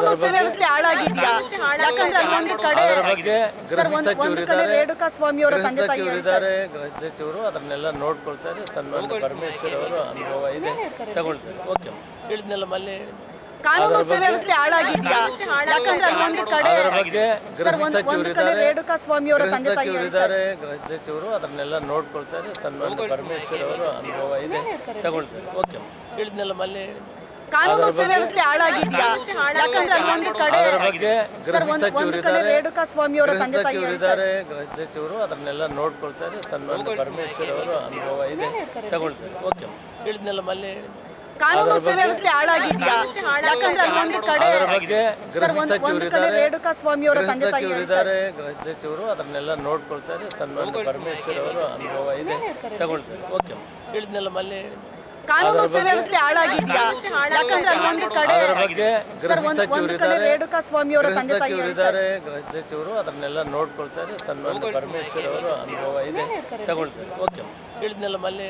ಕಾನೂನು ಸುವ್ಯವಸ್ಥೆ ಹಾಳಾಗಿದ್ಯಾ? ಯಾಕಂದ್ರೆ ಅಲ್ಲಿ ಒಂದು ಕಡೆ ಅದರ ಬಗ್ಗೆ ಸರ್ ಒಂದು ಕಡೆ ರೇಣುಕಾ ಸ್ವಾಮಿ ಅವರ ತಂದೆ ತಾಯಿ ಇದ್ದಾರೆ, ಗೃಹ ಸಚಿವರು ಅದನ್ನೆಲ್ಲ ನೋಡ್ಕೊಳ್ತಾರೆ. ಸನ್ಮಾನ್ಯ ಪರಮೇಶ್ವರ್ ಅವರು ಅನುಭವ ಇದೆ, ತಗೊಳ್ತಾರೆ. ಓಕೆ, ಹೇಳಿದ್ನೆಲ್ಲ ಮಲ್ಲಿ ಕಾನೂನು ಸುವ್ಯವಸ್ಥೆ ಹಾಳಾಗಿದ್ಯಾ? ಯಾಕಂದ್ರೆ ಅಲ್ಲಿ ಒಂದು ಕಡೆ ಅದರ ಬಗ್ಗೆ ಗೃಹ ಒಂದು ಕಡೆ ರೇಣುಕಾ ಸ್ವಾಮಿ ಅವರ ತಂದೆ ತಾಯಿ ಇದ್ದಾರೆ, ಗೃಹ ಸಚಿವರು ಅದನ್ನೆಲ್ಲ ನೋಡ್ಕೊಳ್ತಾರೆ. ಸನ್ಮಾನ್ಯ ಪರಮೇಶ್ವರ್ ಅವರು ಅನುಭವ ಇದೆ, ತಗೊಳ್ತಾರೆ. ಓಕೆ, ಹೇಳಿದ್ನೆಲ್ಲ ಮಲ್ಲಿ ಕಾನೂನು ಸುವ್ಯವಸ್ಥೆ ಹಾಳಾಗಿದ್ಯಾ? ಯಾಕಂದ್ರೆ ಅಲ್ಲಿ ಒಂದು ಕಡೆ ಅದರ ಬಗ್ಗೆ ಗೃಹ ಒಂದು ಕಡೆ ರೇಣುಕಾ ಸ್ವಾಮಿ ಅವರ ತಂದೆ ತಾಯಿ ಇದ್ದಾರೆ, ಗೃಹ ಸಚಿವರು ಅದನ್ನೆಲ್ಲ ನೋಡ್ಕೊಳ್ತಾರೆ. ಸನ್ಮಾನ್ಯ ಪರಮೇಶ್ವರ್ ಅವರು ಅನುಭವ ಇದೆ, ತಗೊಳ್ತಾರೆ. ಓಕೆ, ಹೇಳಿದ್ನೆಲ್ಲ ಮಲ್ಲಿ ಕಾನೂನು ಸುವ್ಯವಸ್ಥೆ ಹಾಳಾಗಿದ್ಯಾ? ಯಾಕಂದ್ರೆ ಅಲ್ಲಿ ಒಂದು ಕಡೆ ಅದರ ಬಗ್ಗೆ ಗೃಹ ಒಂದು ಕಡೆ ರೇಣುಕಾ ಸ್ವಾಮಿ ಅವರ ತಂದೆ ತಾಯಿ ಇದ್ದಾರೆ, ಗೃಹ ಸಚಿವರು ಅದನ್ನೆಲ್ಲ ನೋಡ್ಕೊಳ್ತಾರೆ. ಸನ್ಮಾನ್ಯ ಪರಮೇಶ್ವರ್ ಅವರು ಅನುಭವ ಇದೆ, ತಗೊಳ್ತಾರೆ. ಓಕೆ, ಹೇಳಿದ್ನೆಲ್ಲ ಮಲ್ಲಿ ಕಾನೂನು ಸುವ್ಯವಸ್ಥೆ ಹಾಳಾಗಿದ್ಯಾ? ಯಾಕಂದ್ರೆ ಅಲ್ಲಿ ಒಂದು ಕಡೆ ಅದರ ಬಗ್ಗೆ ಗೃಹ ಒಂದು ಕಡೆ ರೇಣುಕಾ ಸ್ವಾಮಿ ಅವರ ತಂದೆ ತಾಯಿ ಇದ್ದಾರೆ, ಗೃಹ ಸಚಿವರು ಅದನ್ನೆಲ್ಲ ನೋಡ್ಕೊಳ್ತಾರೆ. ಸನ್ಮಾನ್ಯ ಪರಮೇಶ್ವರ್ ಅವರು ಅನುಭವ ಇದೆ, ತಗೊಳ್ತಾರೆ. ಓಕೆ, ಹೇಳಿದ್ನೆಲ್ಲ ಮಲ್ಲಿ